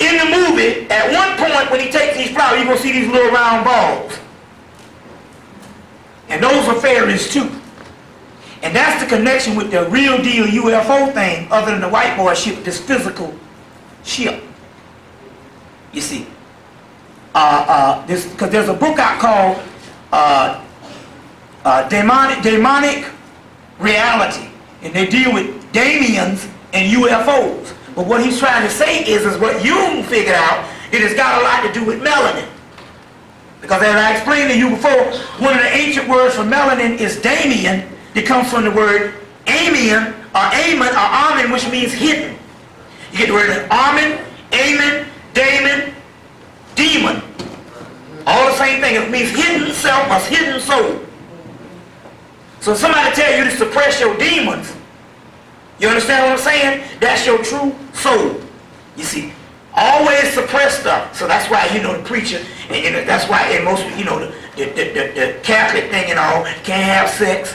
in the movie, at one point when he takes these flowers, you're going to see these little round balls. And those are fairies too. And that's the connection with the real deal UFO thing, other than the white boy ship, this physical ship. You see. Because there's a book out called Demonic Reality. And they deal with Damians and UFOs. But what he's trying to say is what Jung figured out, it has got a lot to do with melanin. Because as I explained to you before, one of the ancient words for melanin is Damian. It comes from the word Amian, or Amen, or Amen, which means hidden. You get the word Amen, Amen, Damon, demon. All the same thing. It means hidden self or hidden soul. So if somebody tell you to suppress your demons, you understand what I'm saying? That's your true soul. You see, always suppress stuff. So that's why, you know, the preacher, and that's why in most, you know, the Catholic thing and all, can't have sex.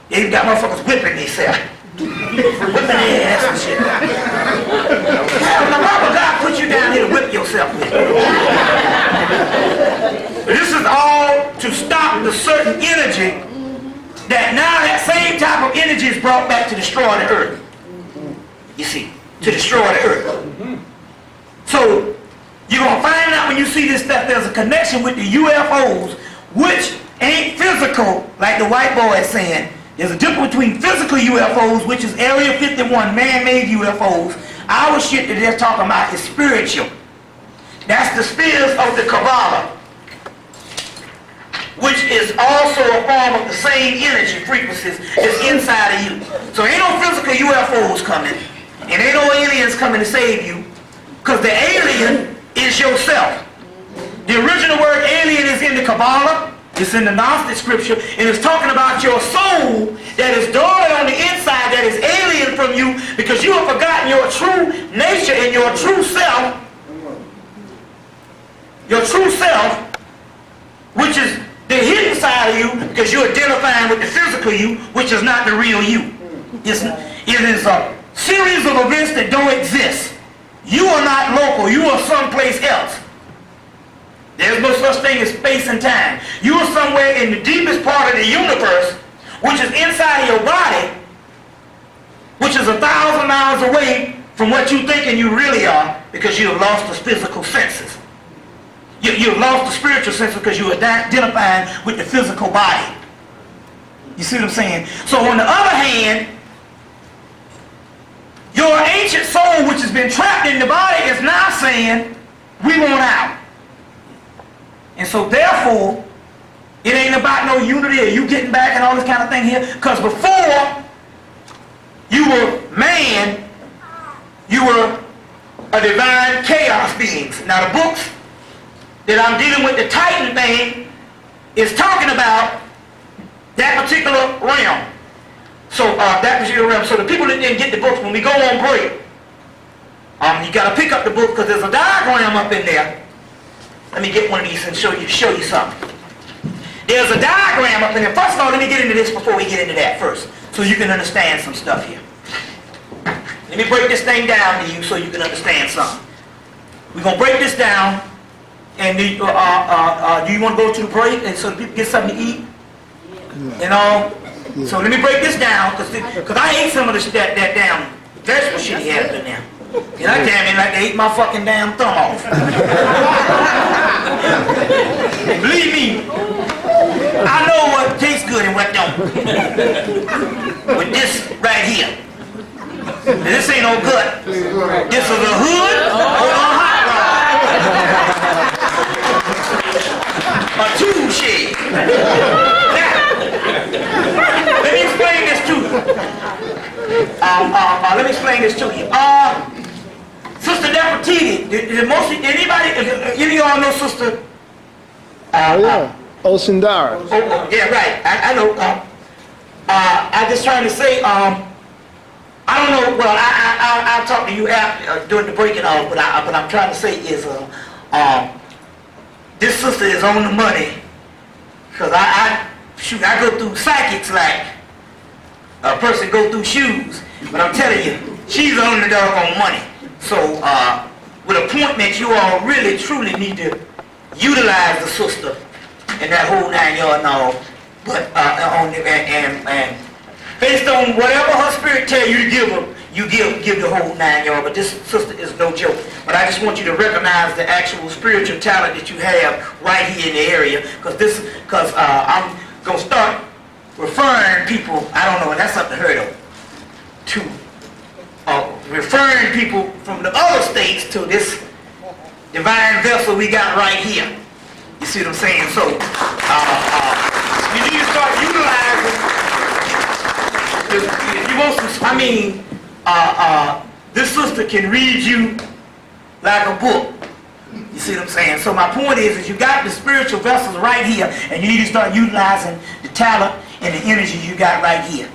They even got motherfuckers whipping themselves. Whipping their ass and shit. Hell, the love of God put you down here to whip yourself with. This is all to stop the certain energy that now that same type of energy is brought back to destroy the earth. You see, to destroy the earth. So you're going to find out when you see this stuff, there's a connection with the UFOs, which ain't physical, like the white boy is saying. There's a difference between physical UFOs, which is Area 51, man-made UFOs. Our shit that they're talking about is spiritual. That's the spheres of the Kabbalah, which is also a form of the same energy frequencies that's inside of you. So ain't no physical UFOs coming, and ain't no aliens coming to save you, because the alien is yourself. The original word alien is in the Kabbalah. It's in the Gnostic scripture, and it's talking about your soul that is dormant on the inside, that is alien from you, because you have forgotten your true nature and your true self, which is the hidden side of you, because you're identifying with the physical you, which is not the real you. It is a series of events that don't exist. You are not local. You are someplace else. There's no such thing as space and time. You are somewhere in the deepest part of the universe, which is inside of your body, which is 1,000 miles away from what you think and you really are, because you have lost the physical senses. You've lost the spiritual senses because you are identifying with the physical body. You see what I'm saying? So on the other hand, your ancient soul, which has been trapped in the body, is now saying, we want out. And so therefore, it ain't about no unity or you getting back and all this kind of thing here. Because before you were man, you were a divine chaos being. Now the books that I'm dealing with, the Titan thing, is talking about that particular realm. So So the people that didn't get the books, when we go on break, you got to pick up the book, because there's a diagram up in there. Let me get one of these and show you something. There's a diagram up in there. First of all, let me get into this before we get into that first, so you can understand some stuff here. Let me break this thing down to you so you can understand something. We're going to break this down, and do you want to go to the break and so people get something to eat? And all? Yeah. So let me break this down, because I ate some of this, that damn vegetable shit he had in there. And I came in like they ate my fucking damn thumb off. Believe me, I know what tastes good and what don't. With this right here. And this ain't no gut. This is a hood or a hot rod. A tube shade. Now, let me explain this to you. Let me explain this to you. Sister Nefertiti, anybody, any of y'all know Sister? Yeah, Osindara. Yeah, right. I know. I'm just trying to say, I don't know. Well, I'll talk to you after during the break and all. But I'm trying to say is, this sister is on the money, because I go through psychics like a person go through shoes. But I'm telling you, she's on the doggone money. So with a point that you all really, truly need to utilize the sister and that whole 9 yard and all. But, and based on whatever her spirit tell you to give her, you give the whole 9 yard. But this sister is no joke. But I just want you to recognize the actual spiritual talent that you have right here in the area. Because I'm going to start referring people, I don't know, that's something heard of, to referring people from the other states to this divine vessel we got right here. You see what I'm saying? So, you need to start utilizing, if you want some, this sister can read you like a book. You see what I'm saying? So my point is you got the spiritual vessels right here, and you need to start utilizing the talent and the energy you got right here.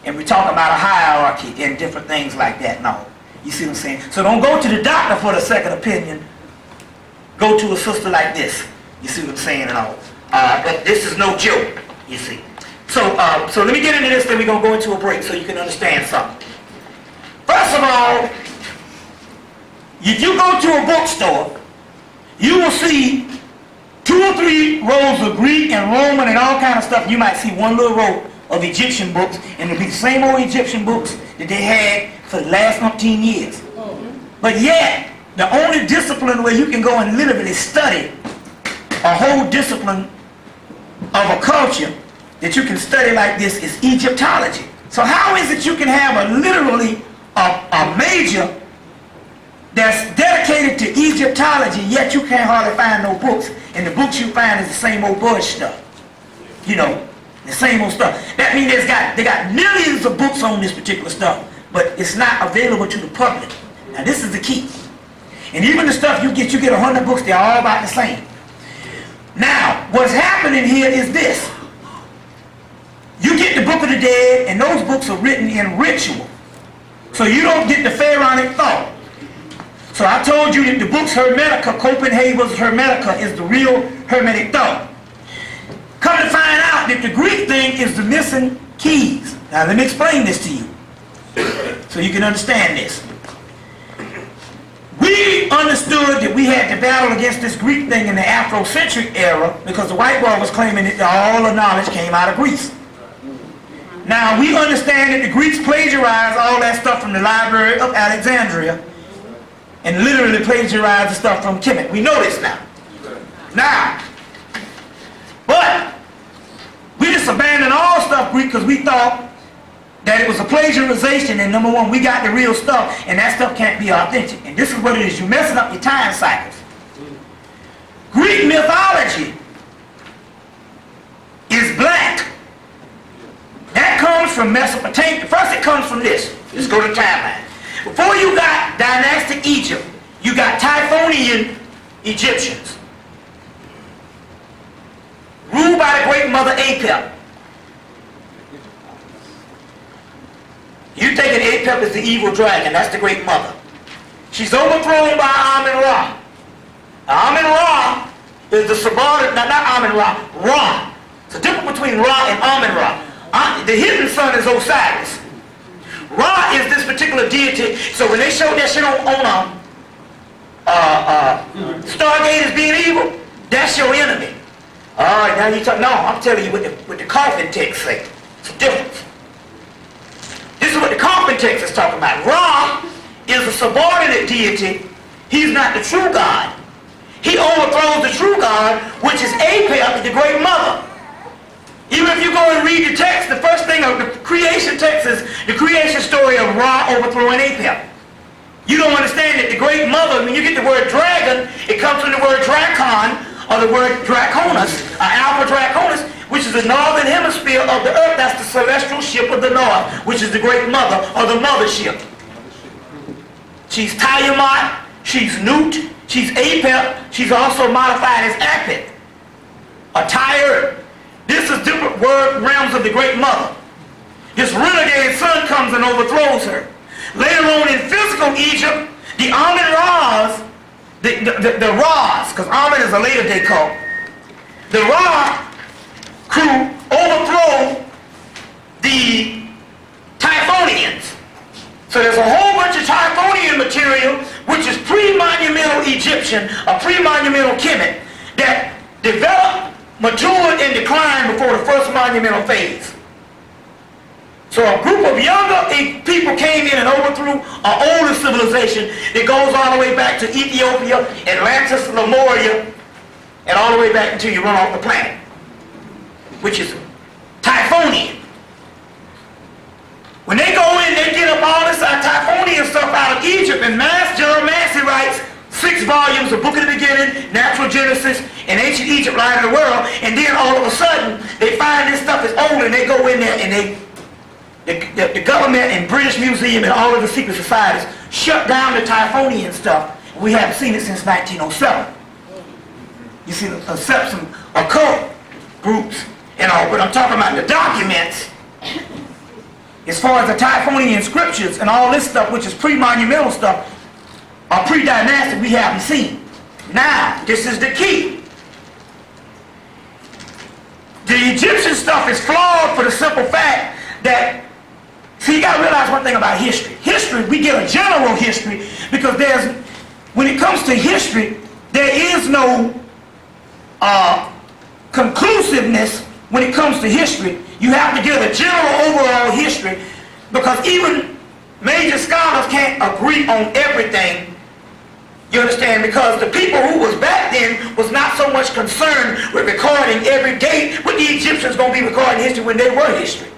And we're talking about a hierarchy and different things like that now. You see what I'm saying? So don't go to the doctor for the second opinion. Go to a sister like this. You see what I'm saying and all. But this is no joke, you see. So let me get into this, then we're going to go into a break so you can understand something. First of all, if you go to a bookstore, you will see 2 or 3 rows of Greek and Roman and all kind of stuff. You might see one little row of Egyptian books, and it'll be the same old Egyptian books that they had for the last 15 years. But yet, the only discipline where you can go and literally study a whole discipline of a culture that you can study like this is Egyptology. So how is it you can have literally a major that's dedicated to Egyptology, yet you can't hardly find no books, and the books you find is the same old bush stuff? You know, the same old stuff. That means they got millions of books on this particular stuff, but it's not available to the public. Now this is the key. And even the stuff you get 100 books, they're all about the same. Now, what's happening here is this. You get the Book of the Dead, and those books are written in ritual. So you don't get the pharaonic thought. So I told you that the book's Hermetica, Copenhagen's Hermetica, is the real Hermetic thought. Come to find out that the Greek thing is the missing keys. Now let me explain this to you so you can understand this. We understood that we had to battle against this Greek thing in the Afrocentric era because the white boy was claiming that all the knowledge came out of Greece. Now we understand that the Greeks plagiarized all that stuff from the Library of Alexandria and literally plagiarized the stuff from Kemet. We know this now. But we just abandoned all stuff Greek because we thought that it was a plagiarization, and number one, we got the real stuff, and that stuff can't be authentic. And this is what it is. You're messing up your time cycles. Greek mythology is black. That comes from Mesopotamia. First it comes from this. Let's go to the timeline. Before you got dynastic Egypt, you got Typhonian Egyptians, ruled by the great mother Apep. You thinking Apep is the evil dragon, that's the great mother. She's overthrown by Amun-Ra. Amun-Ra is the subordinate, not Amun-Ra, Ra. It's a difference between Ra and Amun-Ra. The hidden son is Osiris. Ra is this particular deity, so when they showed that shit on Stargate as being evil, that's your enemy. Alright, now you talk. No, I'm telling you what the Counterfeit text say. It's a difference. This is what the Counterfeit text is talking about. Ra is a subordinate deity. He's not the true God. He overthrows the true God, which is Apep, the great mother. Even if you go and read the text, the first thing of the creation text is the creation story of Ra overthrowing Apep. You don't understand that the great mother, when you get the word dragon, it comes from the word drakon, or the word draconis, Alpha Draconis, which is the northern hemisphere of the earth. That's the celestial ship of the north, which is the great mother, or the mothership. She's Tiamat, she's Nut, she's Apep, she's also modified as Apep, or Tyre. This is different realms of the great mother. This renegade son comes and overthrows her. Later on in physical Egypt, the Amun-Ra's, the Ra's, because Amun is a later day cult, the Ra crew overthrow the Typhonians. So there's a whole bunch of Typhonian material which is pre-monumental civilization, a pre-monumental Kemet, that developed, matured, and declined before the first monumental phase. So a group of younger people came in and overthrew an older civilization that goes all the way back to Ethiopia, Atlantis, Lemuria, and all the way back until you run off the planet, which is Typhonian. When they go in, they get up all this Typhonian stuff out of Egypt, and John Massey writes 6 volumes, The Book of the Beginning, Natural Genesis, and Ancient Egypt, Light of the World, and then all of a sudden, they find this stuff is old, and they go in there, and the government and British Museum and all of the secret societies shut down the Typhonian stuff. We haven't seen it since 1907. You see, except some occult groups and all, but I'm talking about the documents. As far as the Typhonian scriptures and all this stuff, which is pre-monumental stuff, or pre-dynastic, we haven't seen. Now, this is the key. The Egyptian stuff is flawed for the simple fact that, see, you got to realize one thing about history. History, we get a general history because when it comes to history, there is no conclusiveness when it comes to history. You have to give a general overall history because even major scholars can't agree on everything. You understand? Because the people who was back then was not so much concerned with recording every date what the Egyptians going to be recording history when they were history.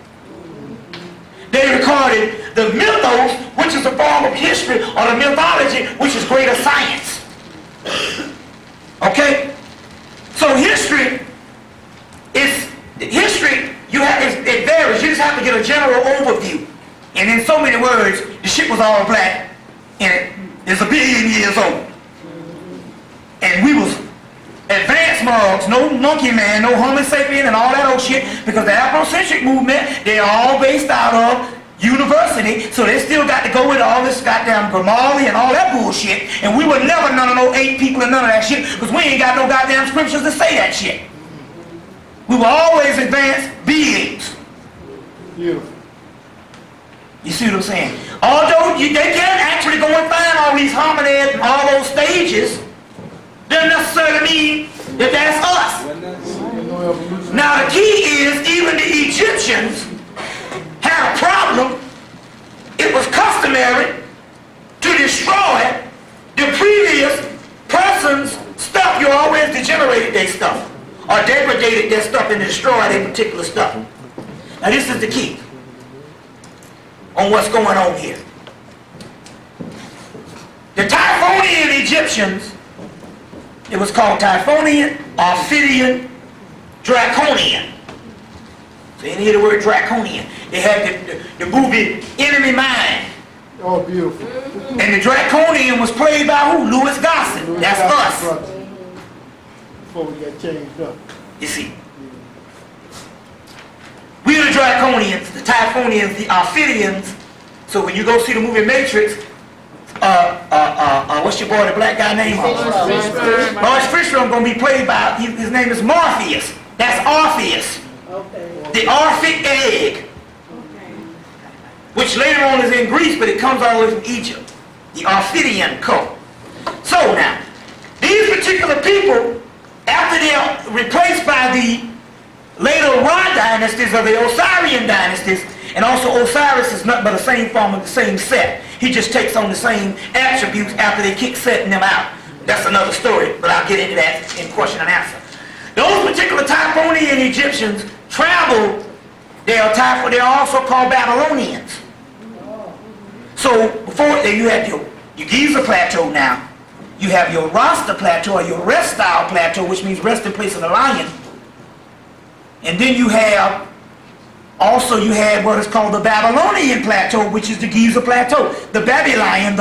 They recorded the mythos, which is a form of history, or the mythology, which is greater science. Okay? So history is, it varies. You just have to get a general overview. And in so many words, the shit was all black, and it's 1 billion years old. And we was advanced mugs, no monkey man, no homo sapien and all that old shit, because the Afrocentric movement, they're all based out of university, so they still got to go with all this goddamn Grimaldi and all that bullshit, and we were never none of those 8 people and none of that shit, because we ain't got no goddamn scriptures to say that shit. We were always advanced beings. Beautiful. You see what I'm saying? Although they can't actually go and find all these hominids and all those stages, doesn't necessarily mean that that's us. Now the key is, even the Egyptians had a problem. It was customary to destroy the previous person's stuff. You always degenerated their stuff, or degraded their stuff and destroyed their particular stuff. Now this is the key on what's going on here. The Typhonian Egyptians, it was called Typhonian, Ophidian, Draconian. So you hear the word Draconian. They had the movie Enemy Mine. Oh, beautiful. And the Draconian was played by who? Louis Gossett. That's us. Before we got changed up. You see. We are the Draconians, the Typhonians, the Ophidians. So when you go see the movie Matrix, what's your boy, the black guy name? Lawrence Fishburne going to be played by, his name is Morpheus. That's Orpheus. Okay. The Orphic egg. Okay. Which later on is in Greece, but it comes all the way from Egypt. The Ophidian cult. So now, these particular people, after they are replaced by the later Ra dynasties or the Osirian dynasties, and also Osiris is nothing but the same form of the same set. He just takes on the same attributes after they kick setting them out. That's another story, but I'll get into that in question and answer. Those particular Typhonian Egyptians traveled, they're also called Babylonians. So before there you have your Giza Plateau now. You have your Rasta Plateau or your rest style plateau, which means resting place of the lion. And then you have you had what is called the Babylonian Plateau, which is the Giza Plateau. The baby lion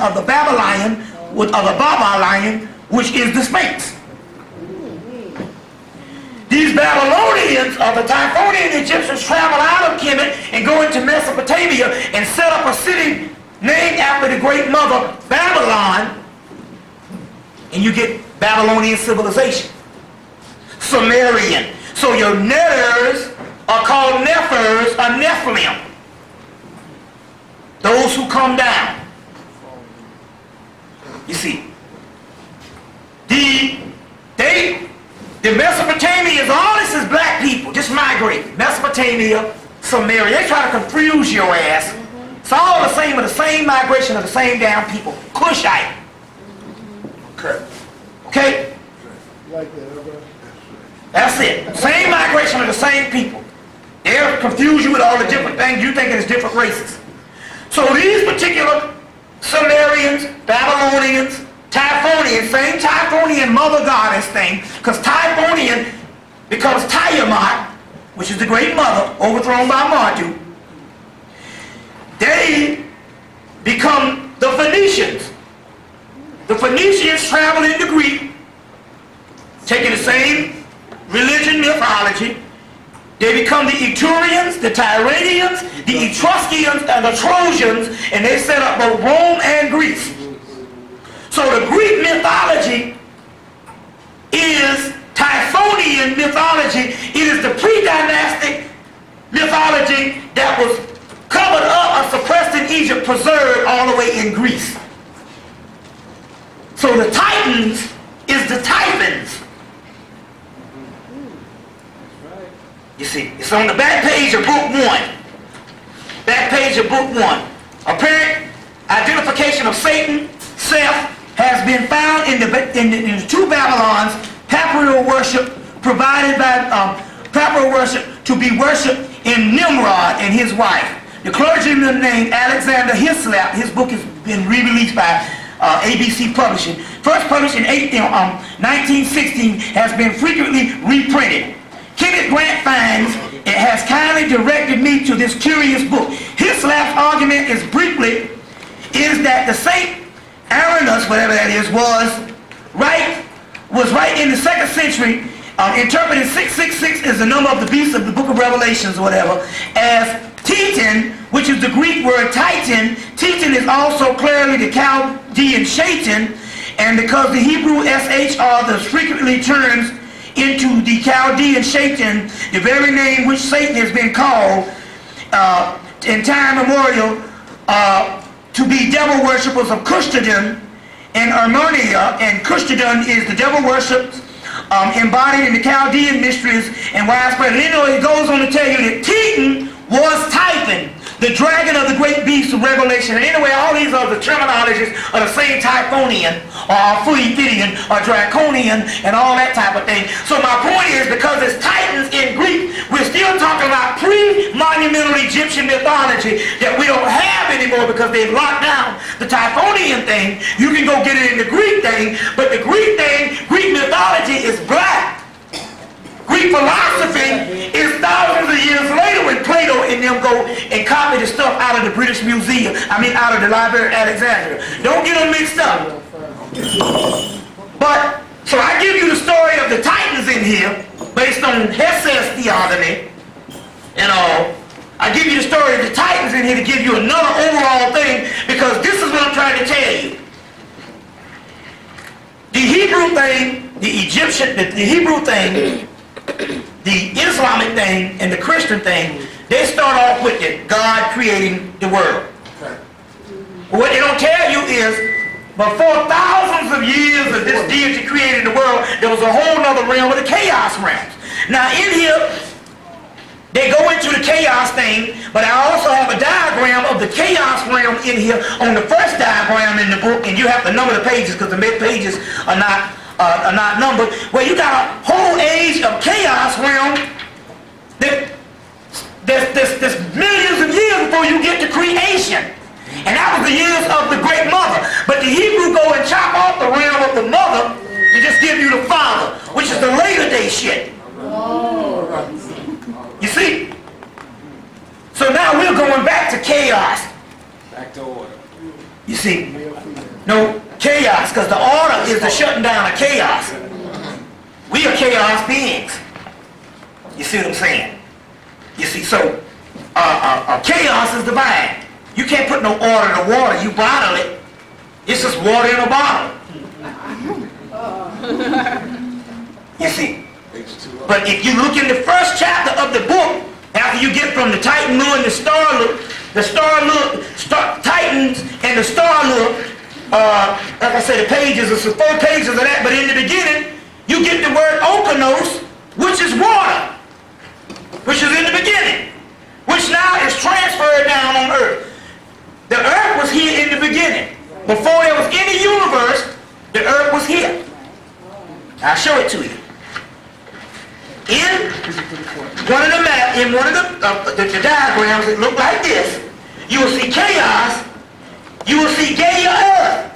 of the Babylon, or the Baba lion, which is the Sphinx. These Babylonians, or the Typhonian Egyptians, travel out of Kemet and go into Mesopotamia and set up a city named after the great mother, Babylon, and you get Babylonian civilization. Sumerian. So your Ners are called Nephers or Nephilim. Those who come down. You see. The Mesopotamia is all this is black people, just migrate. Mesopotamia, Samaria, they try to confuse your ass. It's all the same, with the same migration of the same damn people. Cushite. Okay? Like that, brother. That's it. Same migration of the same people. They'll confuse you with all the different things you think is different races. So these particular Sumerians, Babylonians, Typhonians, same Typhonian mother goddess thing, because Typhonian becomes Tiamat, which is the great mother, overthrown by Marduk. They become the Phoenicians. The Phoenicians traveled into Greek, taking the same religion, mythology. They become the Etrurians, the Tyrrhenians, the Etruscans, and the Trojans, and they set up both Rome and Greece. So the Greek mythology is Typhonian mythology. It is the pre-dynastic mythology that was covered up or suppressed in Egypt, preserved all the way in Greece. So the Titans is the Typhons. You see, it's on the back page of book 1. Back page of book 1. Apparent identification of Satan, Seth, has been found in the two Babylons, papyral worship provided by papyral worship to be worshipped in Nimrod and his wife. The clergyman named Alexander Hislop, his book has been re-released by ABC Publishing. First published in 1916, has been frequently reprinted. Kemet Grant finds it has kindly directed me to this curious book. Hislop's argument is that the Saint Aranus, whatever that is, was right in the 2nd century, interpreted 666 as the number of the beast of the book of Revelations or whatever, as Titan, which is the Greek word Titan. Titan is also clearly the Chaldean Shaitan, and because the Hebrew SHR thus frequently turns into the Chaldean Shaitan, the very name which Satan has been called in time immemorial to be devil worshippers of Cushtadon and Armonia, and Cushtadon is the devil worship embodied in the Chaldean mysteries and widespread. And anyway, it goes on to tell you that Titan was Typhon, the dragon of the great beast of Revelation. And anyway, all these other terminologies are the same Typhonian, or Phoenician, or Draconian, and all that type of thing. So my point is, because it's Titans in Greek, we're still talking about pre-monumental Egyptian mythology that we don't have anymore because they've locked down the Typhonian thing. You can go get it in the Greek thing, but the Greek thing, Greek mythology is black. Greek philosophy is thousands of years later when Plato and them go and copy the stuff out of the British Museum. Out of the Library of Alexandria. Don't get them mixed up. But, so I give you the story of the Titans in here, based on Hesse's theophany and all. I give you the story of the Titans in here to give you another overall thing, because this is what I'm trying to tell you. The Hebrew thing, the Egyptian, the Hebrew thing, the Islamic thing, and the Christian thing, they start off with God creating the world. What they don't tell you is, before thousands of years of this deity creating the world, there was a whole other realm of the chaos realms. Now in here, they go into the chaos thing, but I also have a diagram of the chaos realm in here on the first diagram in the book, and you have to number the pages because the pages are not numbered, where you got a whole age of chaos realm that there's millions of years before you get to creation. And that was the years of the great mother. But the Hebrew go and chop off the realm of the mother to just give you the father, which is the later day shit. You see? So now we're going back to chaos. Back to order. You see? No, chaos, because the order is the shutting down of chaos. We are chaos beings. You see what I'm saying? You see, so chaos is divine. You can't put no order in the water. You bottle it. It's just water in a bottle. You see? But if you look in the first chapter of the book, after you get from the Titan look and the star look, Titans and the star look, like I said, the pages, there's 4 pages of that, but in the beginning, you get the word okanos, which is water, which is in the beginning, which now is transferred down on earth. The earth was here in the beginning. Before there was any universe, the earth was here. I'll show it to you. In one of the diagrams that look like this, you will see chaos, you will see Gaia earth.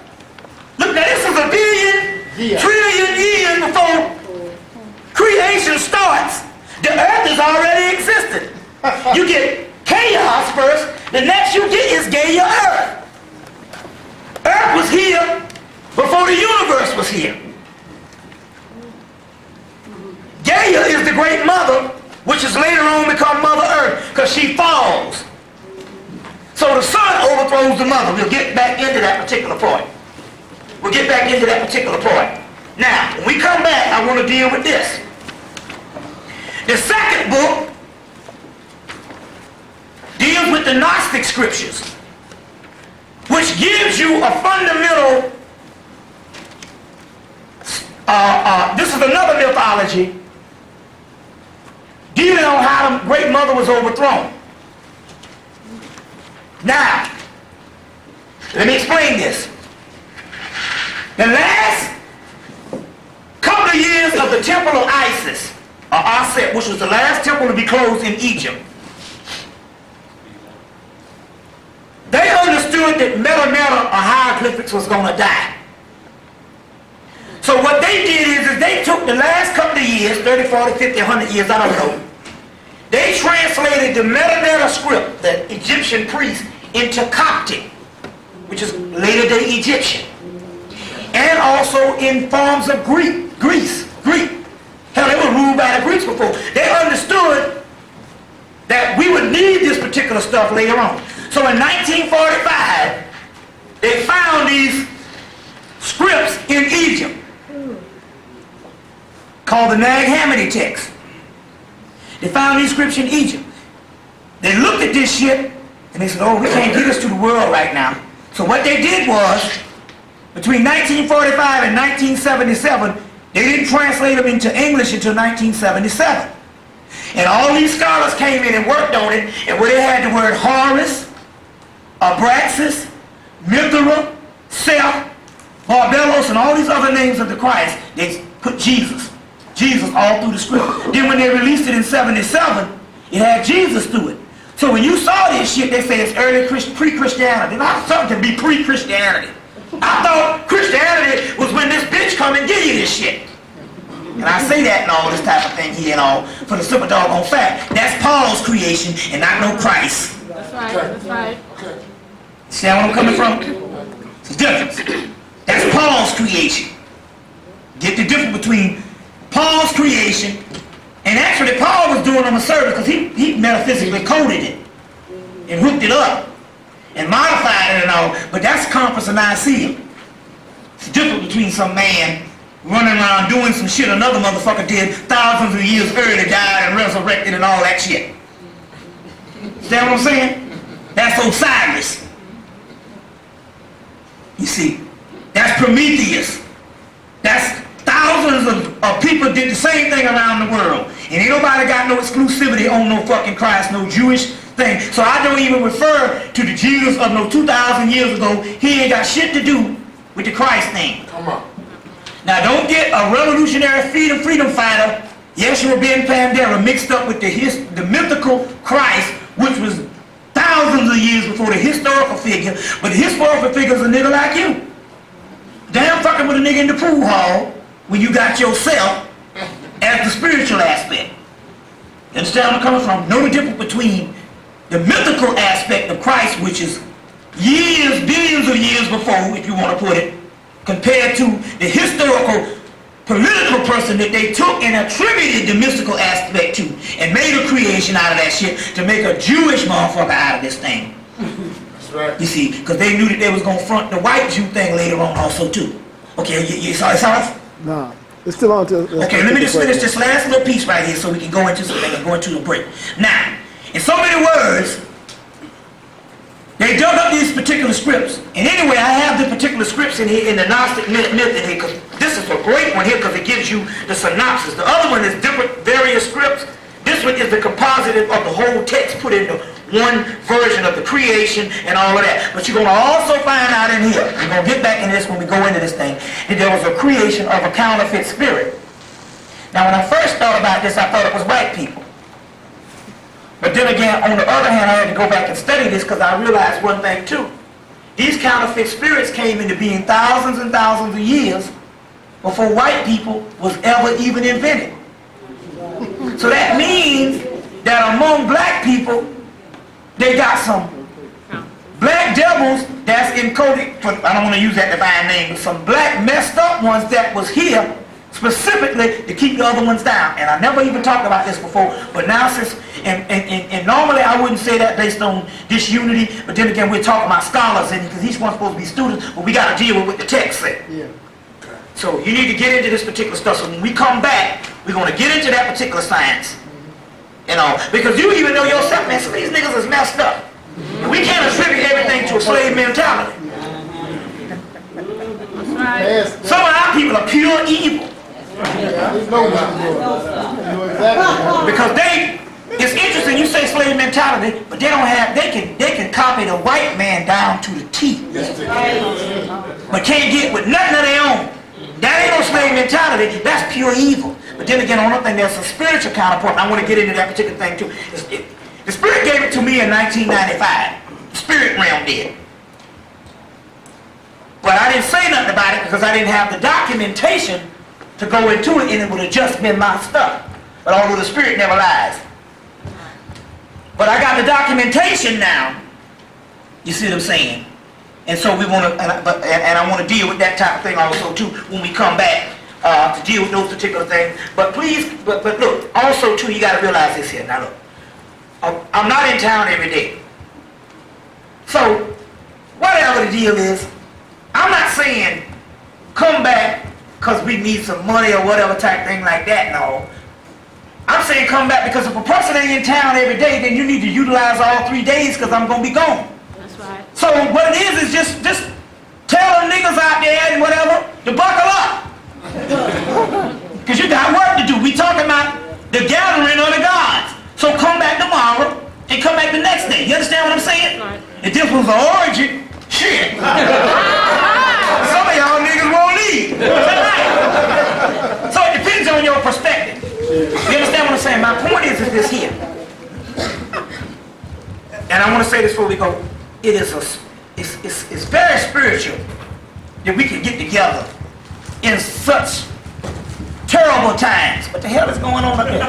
Look, now this is a billion, trillion years before creation starts. The earth has already existed. You get chaos first, the next you get is Gaia earth. Earth was here before the universe was here. Gaia is the great mother, which is later on become Mother Earth, because she falls. So the sun overthrows the mother. We'll get back into that particular point. We'll get back into that particular point. Now, when we come back, I want to deal with this. The second book deals with the Gnostic scriptures, which gives you a fundamental, this is another mythology, dealing on how the great mother was overthrown. Now, let me explain this. The last couple of years of the temple of Isis, or Aset, which was the last temple to be closed in Egypt, they understood that Meta or hieroglyphics was going to die. So what they did is they took the last couple of years, 30, 40, 50, 100 years, I don't know, they translated the Meta script, the Egyptian priests, into Coptic, which is later day Egyptian, and also in forms of Greek. Hell, they were ruled by the Greeks before. They understood that we would need this particular stuff later on. So in 1945, they found these scripts in Egypt called the Nag Hammadi text. They found these scripts in Egypt. They looked at this shit and they said, oh, we can't get this to the world right now. So what they did was, between 1945 and 1977, they didn't translate them into English until 1977. And all these scholars came in and worked on it, and where they had the word Horus, Abraxas, Mithra, Seth, Barbelos, and all these other names of the Christ, they put Jesus all through the script. Then when they released it in 77, it had Jesus through it. So when you saw this shit, they say it's early pre-Christianity. Now something can be pre-Christianity. I thought Christianity was when this bitch come and give you this shit. And I say that and all this type of thing here and all for the super doggone fact. That's Paul's creation and not no Christ. That's right, that's right. See where I'm coming from? It's a difference. That's Paul's creation. Get the difference between Paul's creation, and actually Paul was doing him a service because he metaphysically coded it and hooked it up and modified it and all, but that's the Conference of Nicaea. It's the difference between some man running around doing some shit another motherfucker did thousands of years earlier, died and resurrected and all that shit. See what I'm saying? That's Osiris. You see, that's Prometheus. That's thousands of people did the same thing around the world. And ain't nobody got no exclusivity on no fucking Christ, no Jewish thing. So I don't even refer to the Jesus of no 2,000 years ago. He ain't got shit to do with the Christ thing. Come on. Now don't get a revolutionary freedom fighter, Yeshua ben Pandera, mixed up with the mythical Christ, which was thousands of years before the historical figure. But the historical figure is a nigga like you. Damn fucking with a nigga in the pool hall when you got yourself as the spiritual aspect. You understand where I'm coming from? Know the difference between the mythical aspect of Christ, which is years, billions of years before, if you want to put it, compared to the historical, political person that they took and attributed the mystical aspect to and made a creation out of that shit to make a Jewish motherfucker out of this thing. That's right. You see, because they knew that they was going to front the white Jew thing later on also too. Okay, you saw it? Nah, it's still on to... Okay, let me just finish this last little piece right here so we can go into something and go into a break. Now, in so many words, they dug up these particular scripts. And anyway, I have the particular scripts in here in the Gnostic myth in here because this this is a great one here because it gives you the synopsis. The other one is different, various scripts. This one is the compositive of the whole text put into one version of the creation and all of that. But you're going to also find out in here, we're going to get back into this when we go into this thing, that there was a creation of a counterfeit spirit. Now when I first thought about this, I thought it was white people. But then again, on the other hand, I had to go back and study this because I realized one thing too. These counterfeit spirits came into being thousands and thousands of years before white people was ever even invented. So that means that among black people, they got some black devils that's encoded, I don't want to use that divine name, but some black messed up ones that was here specifically to keep the other ones down. And I never even talked about this before, but now since, and normally I wouldn't say that based on disunity, but then again we're talking about scholars, and because each one's supposed to be students, but we got to deal with what the text said. Yeah. So you need to get into this particular stuff. So when we come back, we're going to get into that particular science. You know, because you even know yourself, man, some of these niggas is messed up. And we can't attribute everything to a slave mentality. That's right. Some of our people are pure evil. Because it's interesting you say slave mentality, but they don't have, they can copy the white man down to the T. But can't get with nothing of their own. That ain't no slave mentality, that's pure evil. But then again, on one thing, there's a spiritual counterpart, and I want to get into that particular thing too. The Spirit gave it to me in 1995. The spirit realm did. But I didn't say nothing about it because I didn't have the documentation to go into it, and it would have just been my stuff. But although the Spirit never lies. But I got the documentation now. You see what I'm saying? And so we want to, and I want to deal with that type of thing also too when we come back to deal with those particular things. But please, but look, also too, you got to realize this here. Now look, I'm not in town every day. So whatever the deal is, I'm not saying come back because we need some money or whatever type thing like that. No. I'm saying come back because if a person ain't in town every day, then you need to utilize all 3 days because I'm going to be gone. That's right. So what it is just tell them niggas out there and whatever to buckle up. Because you got work to do. We talking about the gathering of the gods. So come back tomorrow and come back the next day. You understand what I'm saying? Right. If this was an origin, shit. Some of y'all niggas won't leave. So it depends on your perspective. You understand what I'm saying? My point is this here. And I want to say this before we go. It is it's very spiritual that we can get together in such terrible times. What the hell is going on up there?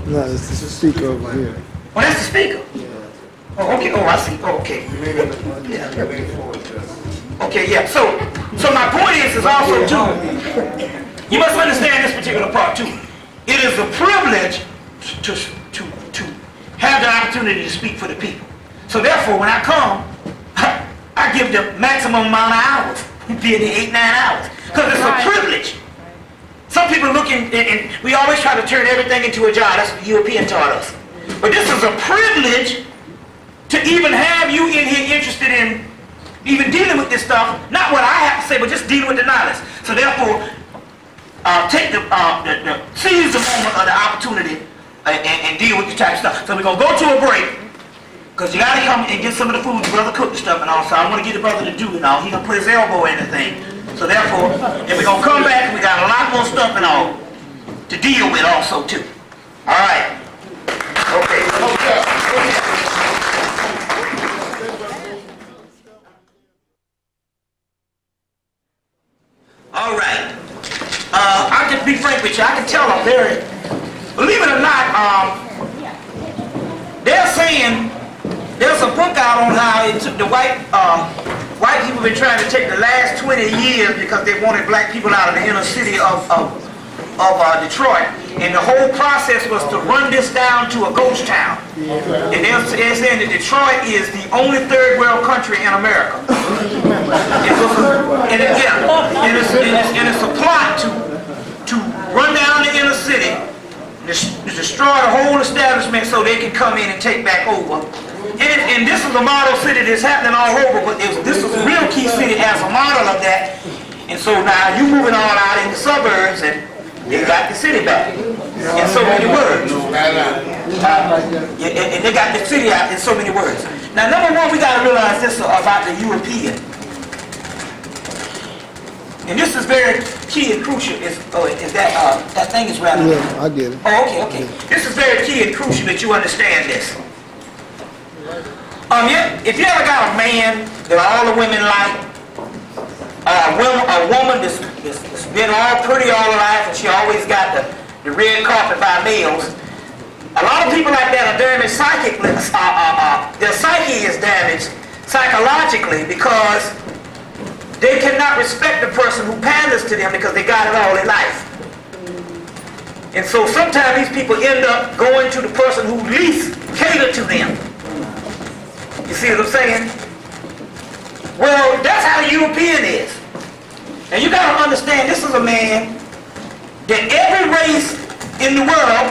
No, this is the speaker over here. Oh, that's the speaker? Yeah. Oh, okay. Oh, I see. Oh, okay. Yeah. Okay, yeah. So my point is also too, you must understand this particular part too. It is a privilege to have the opportunity to speak for the people. So therefore, when I come, I give the maximum amount of hours, be it 8, 9 hours, because it's a privilege. Some people looking, and we always try to turn everything into a job. That's what the European taught us. But this is a privilege to even have you in here interested in even dealing with this stuff. Not what I have to say, but just dealing with the knowledge. So therefore, seize the moment of the opportunity and deal with this type of stuff. So we're going to go to a break. Because you got to come and get some of the food. The brother cooked the stuff and all. So I want to get the brother to do it all. He going to put his elbow in the thing. So therefore, if we're going to come back, we got a lot more stuff and all to deal with also too. All right. Okay. All right. I can be frank with you. I can tell I'm very, believe it or not, they're saying there's a book out on how it took the white people been trying to take the last 20 years because they wanted black people out of the inner city of Detroit, and the whole process was to run this down to a ghost town. And they're saying that Detroit is the only third world country in America. And it's a plot to run down the inner city, destroy the whole establishment so they can come in and take back over. And this is a model city that's happening all over, but this is a real key city as a model of that. And so now you moving all out in the suburbs and they got the city back in so many words. And they got the city out in so many words. Now, number one, we got to realize this about the European. And this is very key and crucial. Is that thing is rather... Yeah, I get it. Oh, okay. This is very key and crucial that you understand this. If you ever got a man that all the women like, a woman that's been all pretty all her life and she always got the red carpet by males, a lot of people like that are damaged psychically. Their psyche is damaged psychologically because they cannot respect the person who panders to them because they got it all in life. And so sometimes these people end up going to the person who least cater to them. You see what I'm saying? Well, that's how the European is. And you got to understand, this is a man that every race in the world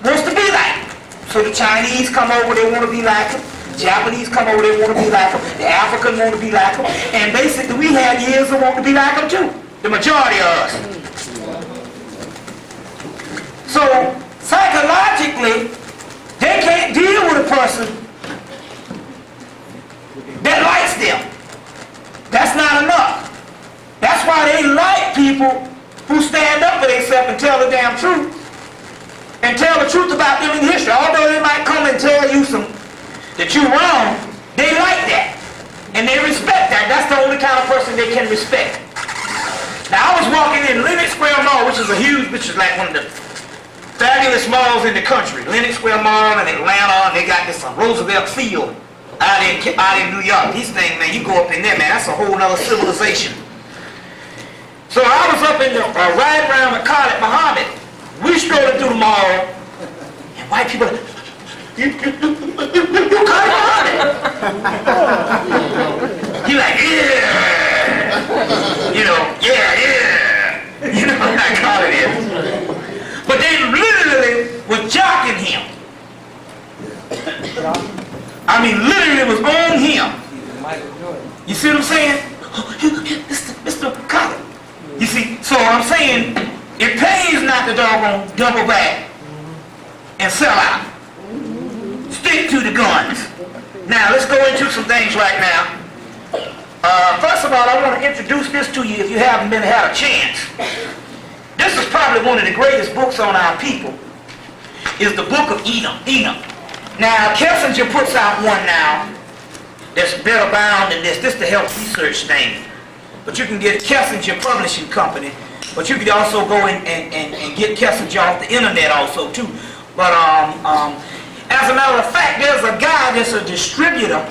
wants to be like. So the Chinese come over, they want to be like him. Japanese come over, they want to be like him. The African want to be like him. And basically we had years that want to be like him too. The majority of us. So psychologically, they can't deal with a person that likes them. That's not enough. That's why they like people who stand up for themselves and tell the damn truth. And tell the truth about them in history. Although they might come and tell you that you're wrong, they like that. And they respect that. That's the only kind of person they can respect. Now I was walking in Lenox Square Mall, which is like one of the fabulous malls in the country. Lenox Square Mall in Atlanta, and they got this Roosevelt Field out in New York. These things, man, you go up in there, man, that's a whole nother civilization. So I was up in the riding around with Khalid Muhammad. We strolling through the mall, and white people, you Khalid Muhammad. He like, yeah. You know, yeah. You know how Khalid is. But they literally were jocking him. I mean, literally was on him. You see what I'm saying? Mr. Khalid. You see, so I'm saying, it pays not to doggone double back and sell out. Stick to the guns. Now, let's go into some things right now. First of all, I want to introduce this to you if you haven't had a chance. This is probably one of the greatest books on our people, is the Book of Enoch. Now, Kissinger puts out one now that's better bound than this. This is the health research thing. But you can get Kissinger Publishing Company. But you could also go and get Kissinger off the internet also too. But as a matter of fact, there's a guy that's a distributor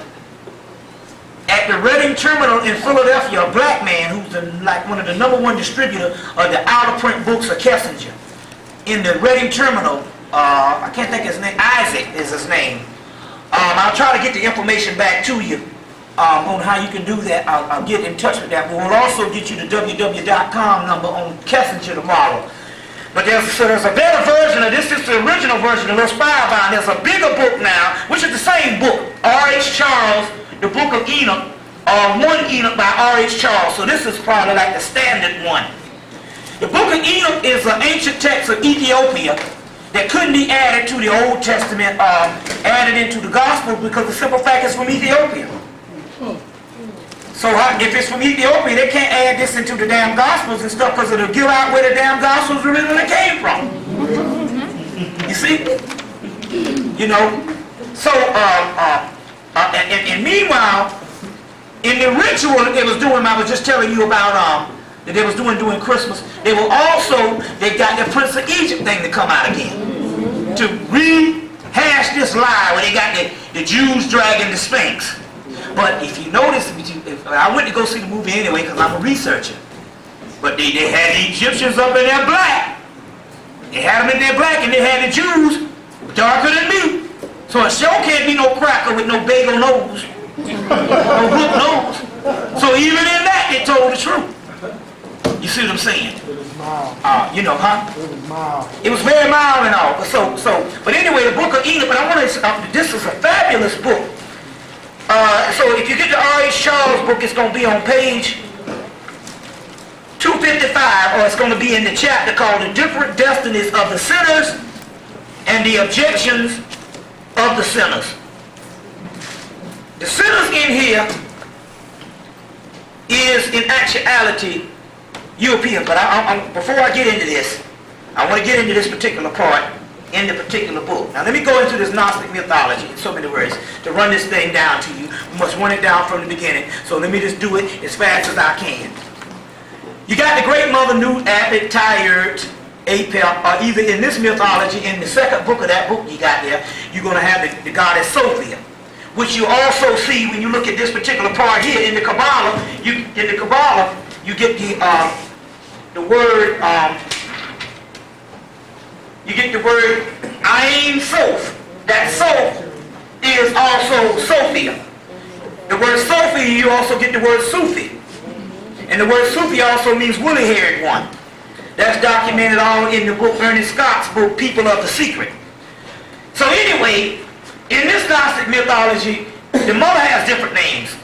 at the Reading Terminal in Philadelphia, a black man who's like one of the #1 distributor of the outer print books of Kissinger in the Reading Terminal. I can't think of his name. Isaac is his name. I'll try to get the information back to you on how you can do that. I'll get in touch with that. But we'll also get you the www.com number on Kissinger tomorrow. But there's a better version of this. This is the original version of the Spybound. There's a bigger book now, which is the same book. R.H. Charles, the Book of Enoch, 1 Enoch by R.H. Charles. So this is probably like the standard one. The Book of Enoch is an ancient text of Ethiopia that couldn't be added to the Old Testament, added into the Gospel, because the simple fact is from Ethiopia. So if it's from Ethiopia, they can't add this into the damn Gospels and stuff because it'll give out where the damn Gospels originally came from. You see? You know? So, and meanwhile, in the ritual that they was doing, I was just telling you about that they was doing during Christmas, they got the Prince of Egypt thing to come out again. To rehash this lie where they got the Jews dragging the Sphinx. But if you notice, I went to go see the movie anyway because I'm a researcher. But they had the Egyptians up in their black. They had them in their black, and they had the Jews darker than me. So a show can't be no cracker with no bagel nose, no hook nose. So even in that, they told the truth. You see what I'm saying? It was mild. You know, huh? It was mild. It was very mild and all. But anyway, the Book of Enoch. But I want to. This is a fabulous book. So if you get the R.H. Charles book, it's going to be on page it's going to be in the chapter called The Different Destinies of the Sinners and the Objections of the Sinners. The sinners in here is in actuality European, but before I get into this, I want to get into this particular part in the particular book. Now let me go into this Gnostic mythology in so many words to run this thing down to you. We must run it down from the beginning, so let me just do it as fast as I can. You got the great mother Nut, Apit, Tired, Apep, or either in this mythology, in the second book of that book you got there, you're going to have the goddess Sophia, which you also see when you look at this particular part here in the Kabbalah. You get the word you get the word Ain Soph. That Soph is also Sophia. The word Sophia, you also get the word Sufi. And the word Sufi also means woolly-haired one. That's documented all in the book, Ernest Scott's book, People of the Secret. So anyway, in this Gnostic mythology, the mother has different names.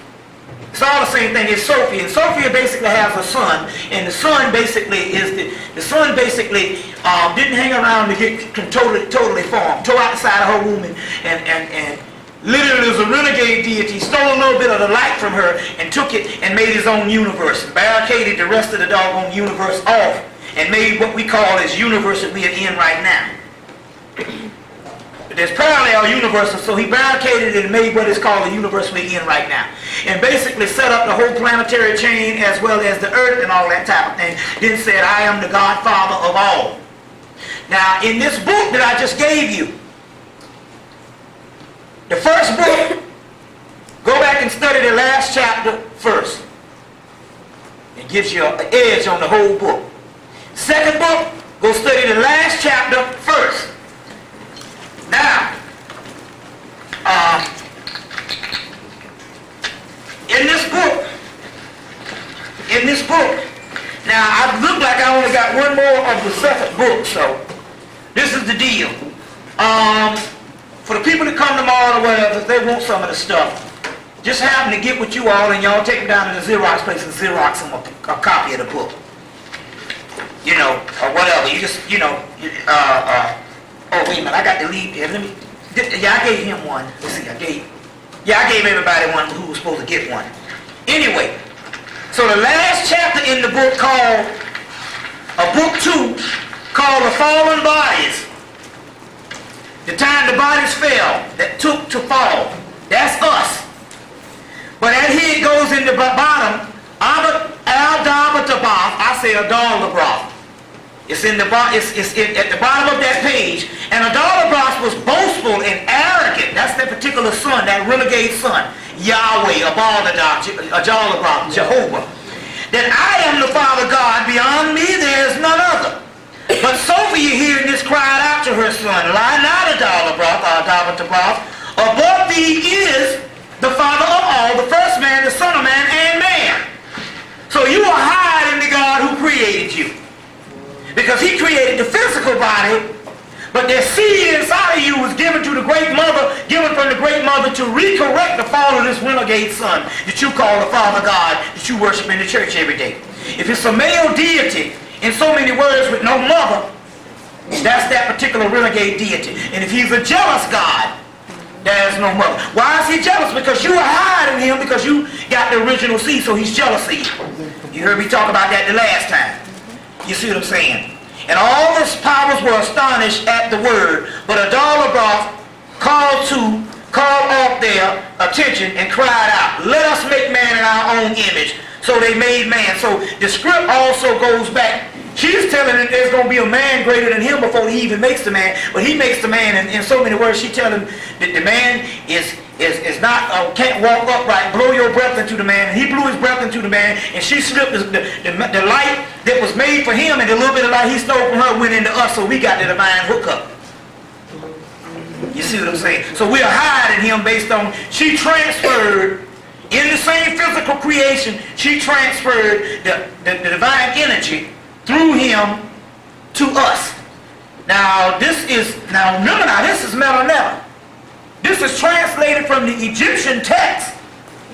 It's all the same thing. It's Sophia. And Sophia basically has a son. And the son basically is the son basically didn't hang around to get totally formed. Tore out the side of her womb and literally was a renegade deity, stole a little bit of the light from her and took it and made his own universe. And barricaded the rest of the doggone universe off and made what we call his universe that we are in right now. There's parallel universes, so he barricaded it and made what is called the universe we're in right now. And basically set up the whole planetary chain as well as the earth and all that type of thing. Then said, I am the Godfather of all. Now, in this book that I just gave you, the first book, go back and study the last chapter first. It gives you an edge on the whole book. Second book, go study the last chapter first. Now, in this book, now I look like I only got one more of the second book, so this is the deal. For the people that come tomorrow or whatever, if they want some of the stuff, just happen to get with you all and y'all take them down to the Xerox place and Xerox them a copy of the book. You know, or whatever. You just, you know, oh, wait a minute, I got to leave here. Let me, yeah, I gave him one. Let's see, I gave everybody one who was supposed to get one. Anyway, so the last chapter in the book called, book 2, called The Fallen Bodies. The time the bodies fell, that took to fall. That's us. But at here it goes in the bottom, Al-Dabatabath, I say Adal-Labrath. It's at the bottom of that page. And Adal-Labrath was boastful and arrogant. That's that particular son, that renegade son. Yahweh, Adal-Labrath, Jehovah. That I am the Father God, beyond me there is none other. But Sophia hearing this cried out to her son, Lie not, Adal-Labrath, above thee is the Father of all, the first man, the Son of Man, and man. So you are hiding the God who created you. Because he created the physical body, but the seed inside of you was given to the great mother, given from the great mother to recorrect the fall of this renegade son that you call the Father God, that you worship in the church every day. If it's a male deity, in so many words with no mother, that's that particular renegade deity. And if he's a jealous God, there's no mother. Why is he jealous? Because you are hiding him because you got the original seed, so he's jealous of you. You heard me talk about that the last time. You see what I'm saying? And all his powers were astonished at the word, but Adal-Labrath called off their attention and cried out, Let us make man in our own image. So they made man. So the script also goes back. She's telling him there's going to be a man greater than him before he even makes the man. But he makes the man, and in so many words, she telling him that the man is not, can't walk upright. Blow your breath into the man. And he blew his breath into the man, and she slipped the light that was made for him, and the little bit of light he stole from her went into us, so we got the divine hookup. You see what I'm saying? So we are hiding him based on, she transferred, in the same physical creation, she transferred the divine energy through him to us. Now remember this is melanin. This is translated from the Egyptian text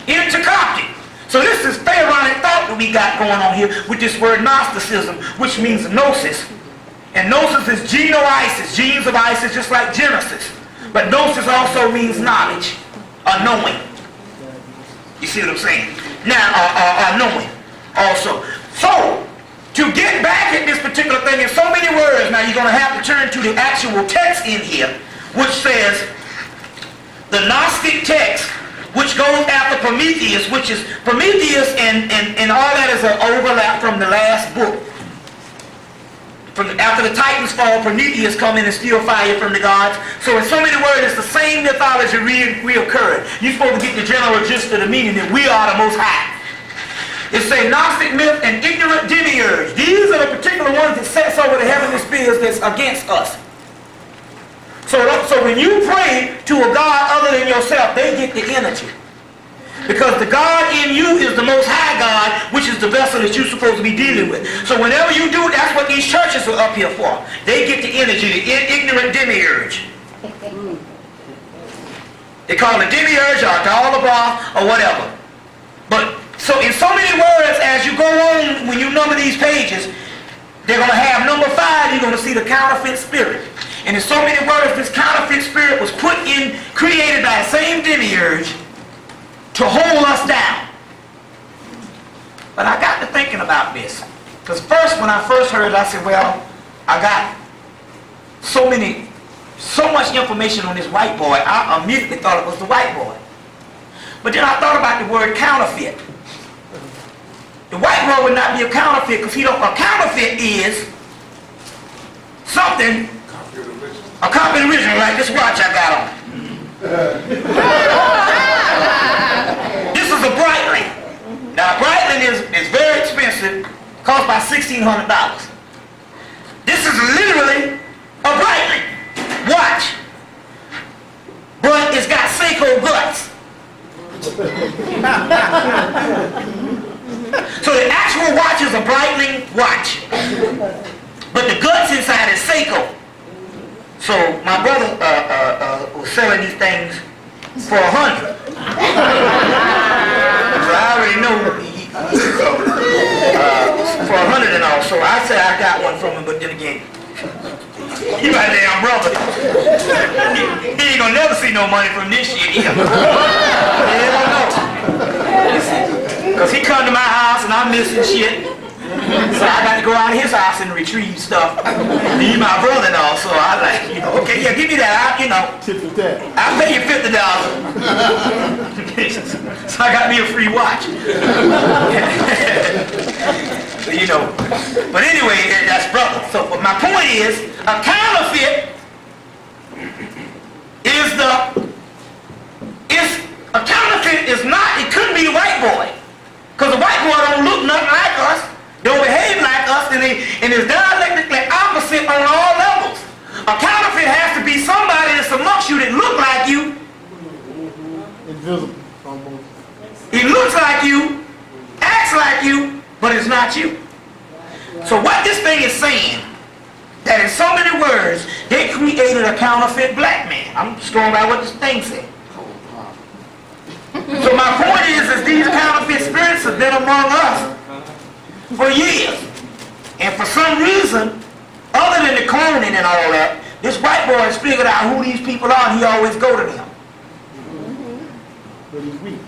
into Coptic. So this is pharaonic thought that we got going on here with this word Gnosticism, which means gnosis. And gnosis is genoisis, genes of Isis, just like Genesis. But gnosis also means knowledge, or knowing. You see what I'm saying? Now, knowing also. So, to get back at this particular thing in so many words, now you're going to have to turn to the actual text in here, which says, the Gnostic text, which goes after Prometheus, which is Prometheus and all that is an overlap from the last book. After the Titans fall, Prometheus come in and steal fire from the gods. So in so many words, it's the same mythology reoccurring. You're supposed to get the general gist of the meaning that we are the Most High. It's a Gnostic myth and ignorant demiurge. These are the particular ones that sets over the heavenly spheres that's against us. So when you pray to a God other than yourself, they get the energy. Because the God in you is the Most High God, which is the vessel that you're supposed to be dealing with. So whenever you do, that's what these churches are up here for. They get the energy, the ignorant demiurge. They call it demiurge or Dalabra or whatever. But so in so many words, as you go on, when you number these pages, they're going to have number 5, you're going to see the counterfeit spirit. And in so many words, this counterfeit spirit was created by the same demiurge to hold us down. But I got to thinking about this. Because when I first heard it, I said, well, I got so much information on this white boy, I immediately thought it was the white boy. But then I thought about the word counterfeit. The white boy would not be a counterfeit because a counterfeit is something, a copy original, like this watch I got on. This is a Breitling. Now, Breitling is very expensive, costs about $1,600. This is literally a Breitling watch, but it's got Seiko guts. So the actual watch is a Breitling watch, but the guts inside is Seiko. So my brother was selling these things for $100. So I already know for $100 and all. So I said I got one from him, but then again, he my damn brother. He ain't gonna never see no money from this shit here. Hell no. Because he come to my house and I'm missing shit. So I got to go out of his house and retrieve stuff. He's my brother and all, so I like, okay, yeah, give me that. I'll pay you $50. So I got me a free watch. But anyway, that's brother. So but my point is, a counterfeit is not, it couldn't be the white boy. Because the white boy don't look nothing like us. Don't behave like us, and is dialectically opposite on all levels. A counterfeit has to be somebody that's amongst you that look like you. Invisible, almost. He looks like you, acts like you, but it's not you. So what this thing is saying, that in so many words, they created a counterfeit black man. I'm just going by what this thing said. So my point is these counterfeit spirits have been among us for years. And for some reason, other than the cloning and all that, this white boy has figured out who these people are and he always go to them. But he's weak.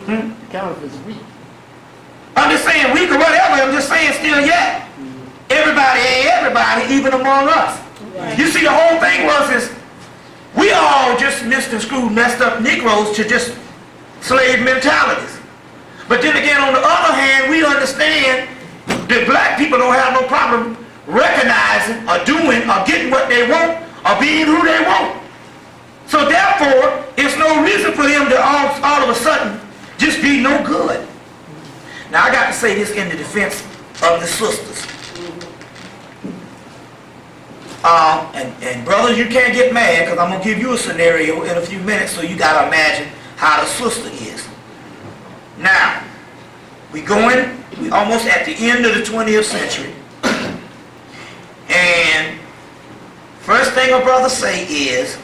The counterfeit's weak. I'm just saying weak or whatever, I'm just saying still yet. Everybody ain't everybody, even among us. You see, the whole thing is we all just missed and screwed, messed up Negroes to just slave mentalities. But then again, on the other hand, we understand that black people don't have no problem recognizing or doing or getting what they want or being who they want. So therefore, it's no reason for them to all of a sudden just be no good. Now I got to say this in the defense of the sisters. And brothers, you can't get mad because I'm going to give you a scenario in a few minutes, so you got to imagine how the sister is. Now, we almost at the end of the 20th century. And first thing a brother say is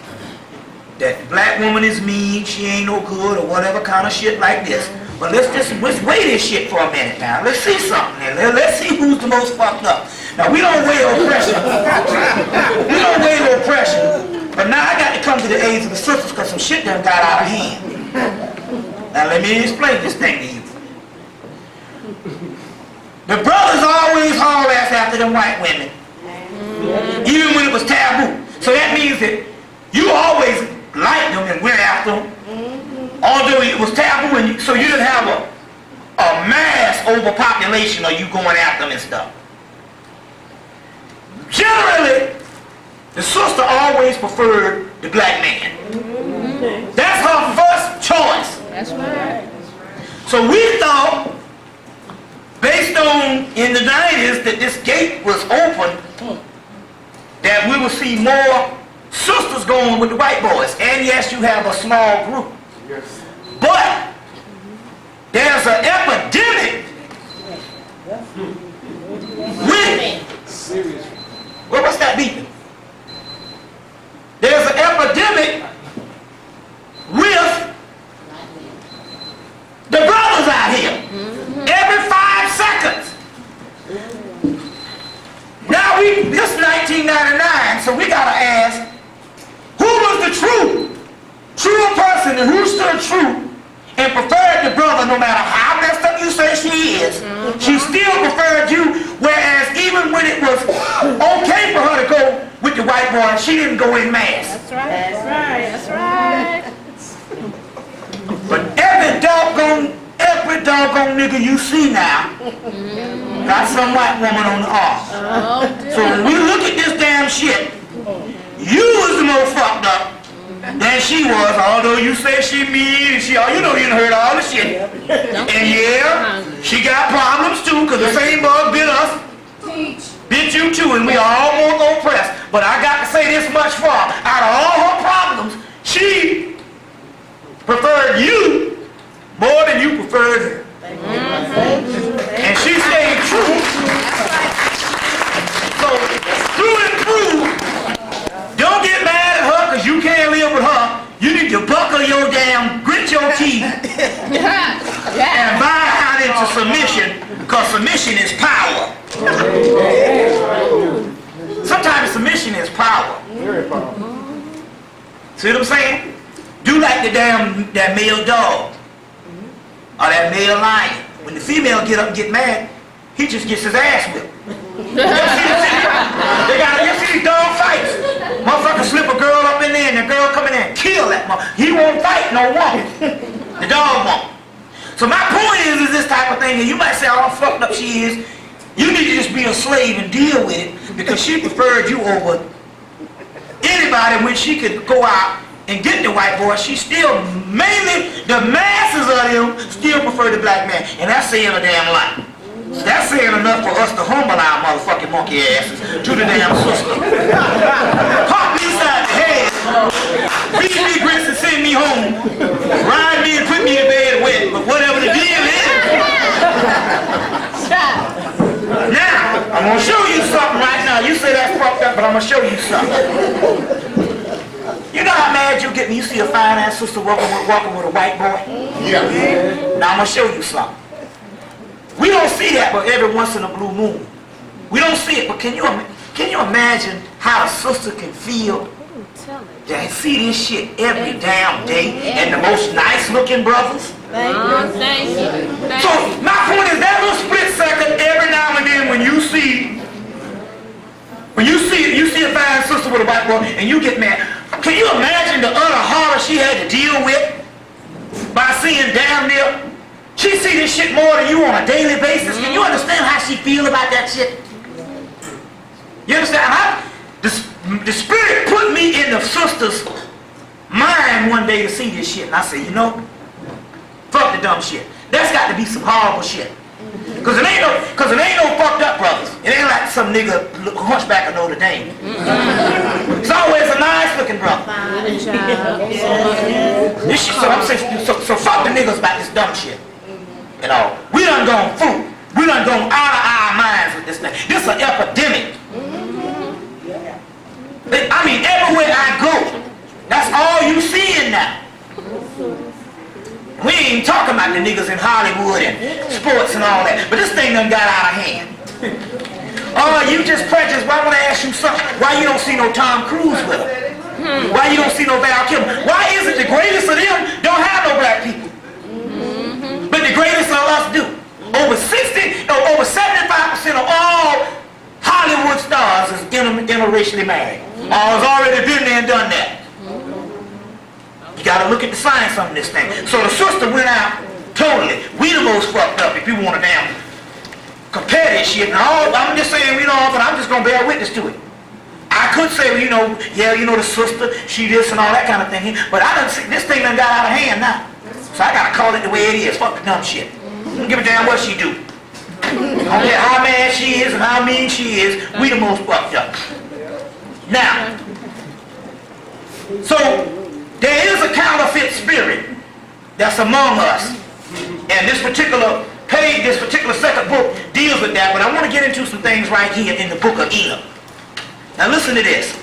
that the black woman is mean, she ain't no good, or whatever kind of shit like this. But let's weigh this shit for a minute now. Let's see something. Let's see who's the most fucked up. Now, we don't weigh oppression. We don't weigh oppression. But now I got to come to the aids of the sisters because some shit done got out of hand. Now, let me explain this thing to you. The brothers always haul ass after them white women. Even when it was taboo. So that means that you always liked them and went after them. Although it was taboo, and so you didn't have a mass overpopulation of you going after them and stuff. Generally, the sister always preferred the black man. That's her first choice. That's right. So we thought, based on in the 90s, that this gate was open, that we would see more sisters going with the white boys. And yes, you have a small group. Yes. But there's an epidemic with Serious. well, what's that beeping? There's an epidemic with the brothers out here. Every 5 seconds. Now this 1999, so we gotta ask, who was the true person and who stood true and preferred the brother no matter how messed up you say she is? She still preferred you, whereas even when it was okay for her to go with the white boy, she didn't go in mass. That's right. That's right. That's right. But every doggone nigga you see now got some white woman on the arm. Oh, So when we look at this damn shit, you was the most fucked up than she was, although you say she mean and she, you know, you done heard all the shit. And yeah, she got problems too, because the same bug bit us, bit you too, and we all more oppressed. But I got to say this much far, out of all her problems, she preferred you more than you preferred her. And she stayed true. So, through and through, don't get mad at her because you can't live with her. You need to buckle your damn, grit your teeth, and buy out into submission, because submission is power. Sometimes submission is power. Very powerful. See what I'm saying? Do like that male dog. Or that male lion. When the female get up and get mad, he just gets his ass whipped. You see these dog fights. Motherfucker slip a girl up in there and the girl come in there and kill that motherfucker. He won't fight no woman. The dog won't. So my point is this type of thing, and you might say, oh, how fucked up she is. You need to just be a slave and deal with it, because she preferred you over anybody when she could go out and get the white boy. She still, mainly the masses of them still prefer the black man. And that's saying a damn lot. That's saying enough for us to humble our motherfucking monkey asses to the damn sister. Pop me inside the head, beat me grits and send me home, ride me and put me in bed wet, but whatever the deal is. Now, I'm going to show you something right now. You say that's fucked up, but I'm going to show you something. You know how mad you get when you see a fine ass sister walking with a white boy? Yeah. Now I'm going to show you something. We don't see that but every once in a blue moon. We don't see it, but can you imagine how a sister can feel to see this shit every damn day and the most nice looking brothers? Thank you. So my point is that little split second every now and then when you see a fine sister with a white boy and you get mad. Can you imagine the utter horror she had to deal with by seeing damn near? She see this shit more than you on a daily basis. Can you understand how she feel about that shit? You understand? The spirit put me in the sister's mind one day to see this shit. And I said, you know, fuck the dumb shit. That's got to be some horrible shit. Because it ain't no fucked up brothers. It ain't like some nigga hunchback of Notre Dame. It's always a nice looking brother. This shit, so I'm saying, so fuck the niggas about this dumb shit. You know, we done gone fool. We done gone out of our minds with this thing. This is an epidemic. I mean, everywhere I go, that's all you seeing now. We ain't talking about the niggas in Hollywood and sports and all that. But this thing done got out of hand. Oh, you just prejudiced. Well, I want to ask you something. Why you don't see no Tom Cruise with them? Why you don't see no Val Kilmer? Why is it the greatest of them don't have no black people? But the greatest of us do. Over 75% of all Hollywood stars is interracially married. All's already been there and done that. You got to look at the science on this thing. So the sister went out totally. We the most fucked up if you want to damn compare this shit. And all, I'm just saying, but I'm just going to bear witness to it. I could say, well, the sister, she this and all that kind of thing. But I done see, this thing done got out of hand now. So I got to call it the way it is. Fuck the dumb shit. I don't give a damn what she do. I don't care how mad she is and how mean she is. We the most fucked up. Now, so there is a counterfeit spirit that's among us. And this particular page, this particular second book deals with that. But I want to get into some things right here in the book of Enoch. Now listen to this.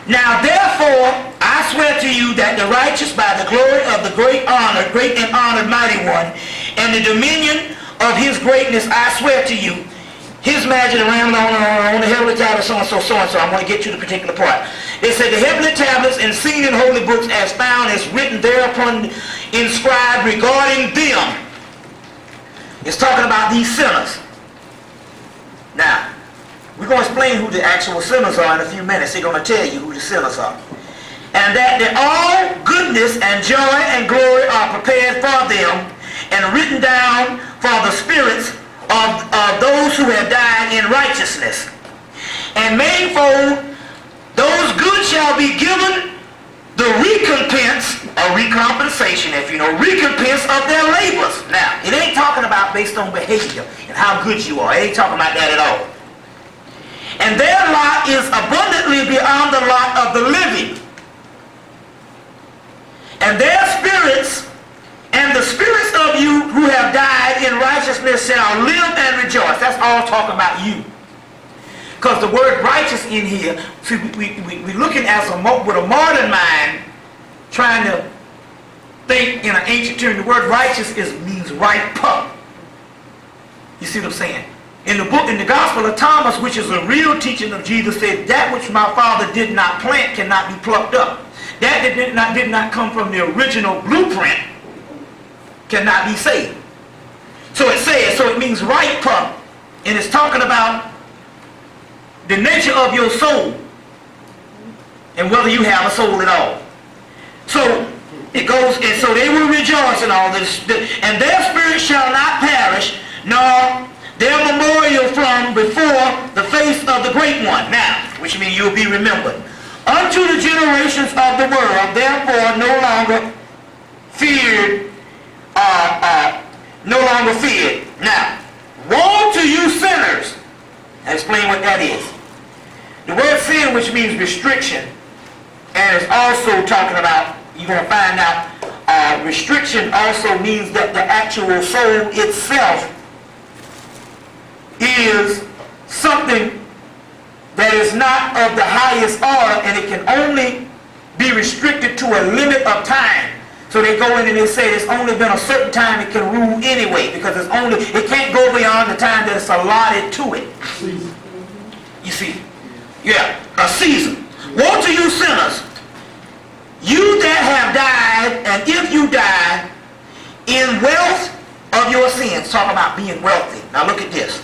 Now therefore I swear to you that the righteous by the glory of the great and honored mighty one, and the dominion of his greatness, I swear to you, his majesty around on the heavenly tablets, so and so, so and so. I'm going to get to the particular part. They said the heavenly tablets and seen in holy books as found as written thereupon inscribed regarding them. It's talking about these sinners. Now, we're going to explain who the actual sinners are in a few minutes. They're going to tell you who the sinners are. And that all goodness and joy and glory are prepared for them and written down for the spirits of those who have died in righteousness. And made for those good shall be given the recompense, or recompensation, if you know, recompense of their labors. Now, it ain't talking about based on behavior and how good you are. It ain't talking about that at all. And their lot is abundantly beyond the lot of the living. And their spirits and the spirits of you who have died in righteousness shall live and rejoice. That's all talking about you. Because the word righteous in here, see, we're looking at with a modern mind, trying to think in an ancient term. The word righteous means right pup. You see what I'm saying? In the book, in the Gospel of Thomas, which is a real teaching of Jesus, said that which my Father did not plant cannot be plucked up. That did not come from the original blueprint cannot be saved. So it says, so it means right pup, and it's talking about the nature of your soul and whether you have a soul at all. So it goes, and so they will rejoice in all this, and their spirit shall not perish, nor their memorial from before the face of the great one. Now, which means you'll be remembered. Unto the generations of the world, therefore no longer feared, Now, woe to you sinners. I'll explain what that is. The word sin, which means restriction, and it's also talking about, you're going to find out, restriction also means that the actual soul itself is something that is not of the highest order, and it can only be restricted to a limit of time. So they go in and they say it's only been a certain time it can rule anyway, because it can't go beyond the time that it's allotted to it. You see? Yeah, a season. Woe to you sinners, you that have died, and if you die in wealth of your sins. Talk about being wealthy. Now look at this.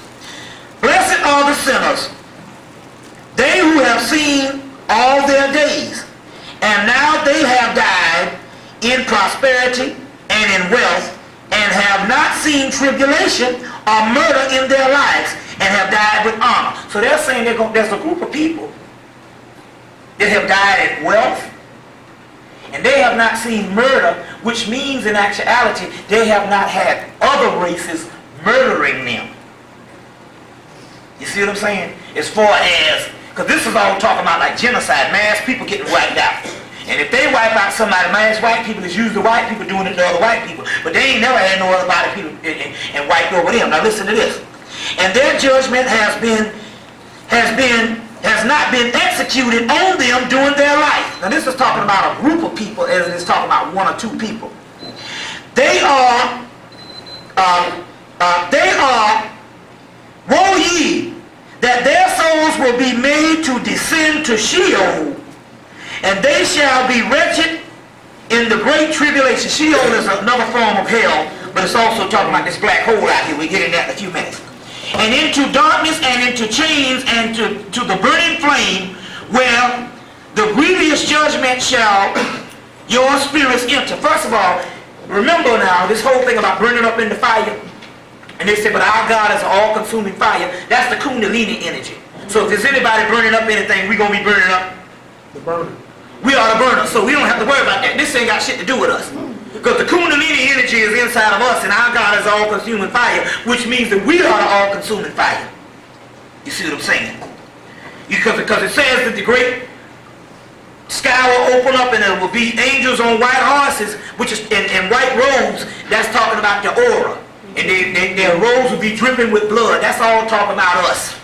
Blessed are the sinners, they who have seen all their days, and now they have died in prosperity and in wealth, and have not seen tribulation or murder in their lives, and have died with honor. So they're saying there's a group of people that have died in wealth, and they have not seen murder, which means in actuality they have not had other races murdering them. You see what I'm saying? As far as, because this is all talking about like genocide, mass people getting wiped out. And if they wipe out somebody, mass white people, it's usually white people doing it to other white people. But they ain't never had no other white people and wiped over them. Now listen to this. And their judgment has not been executed on them during their life. Now this is talking about a group of people as it is talking about one or two people. They are, woe ye, that their souls will be made to descend to Sheol, and they shall be wretched in the great tribulation. Sheol is another form of hell, but it's also talking about this black hole out here. We'll get into that in a few minutes. And into darkness and into chains and to the burning flame, where the grievous judgment shall your spirits enter. First of all, remember now, this whole thing about burning up in the fire. And they say, but our God is an all-consuming fire. That's the Kundalini energy. So if there's anybody burning up anything, we're going to be burning up The burner. we are the burner, so we don't have to worry about that. This ain't got shit to do with us. Because the Kundalini energy is inside of us, and our God is all-consuming fire, which means that we are the all-consuming fire. You see what I'm saying? Because it says that the great sky will open up and there will be angels on white horses, which is in white robes. That's talking about the aura. And their robes will be dripping with blood. That's all talking about us.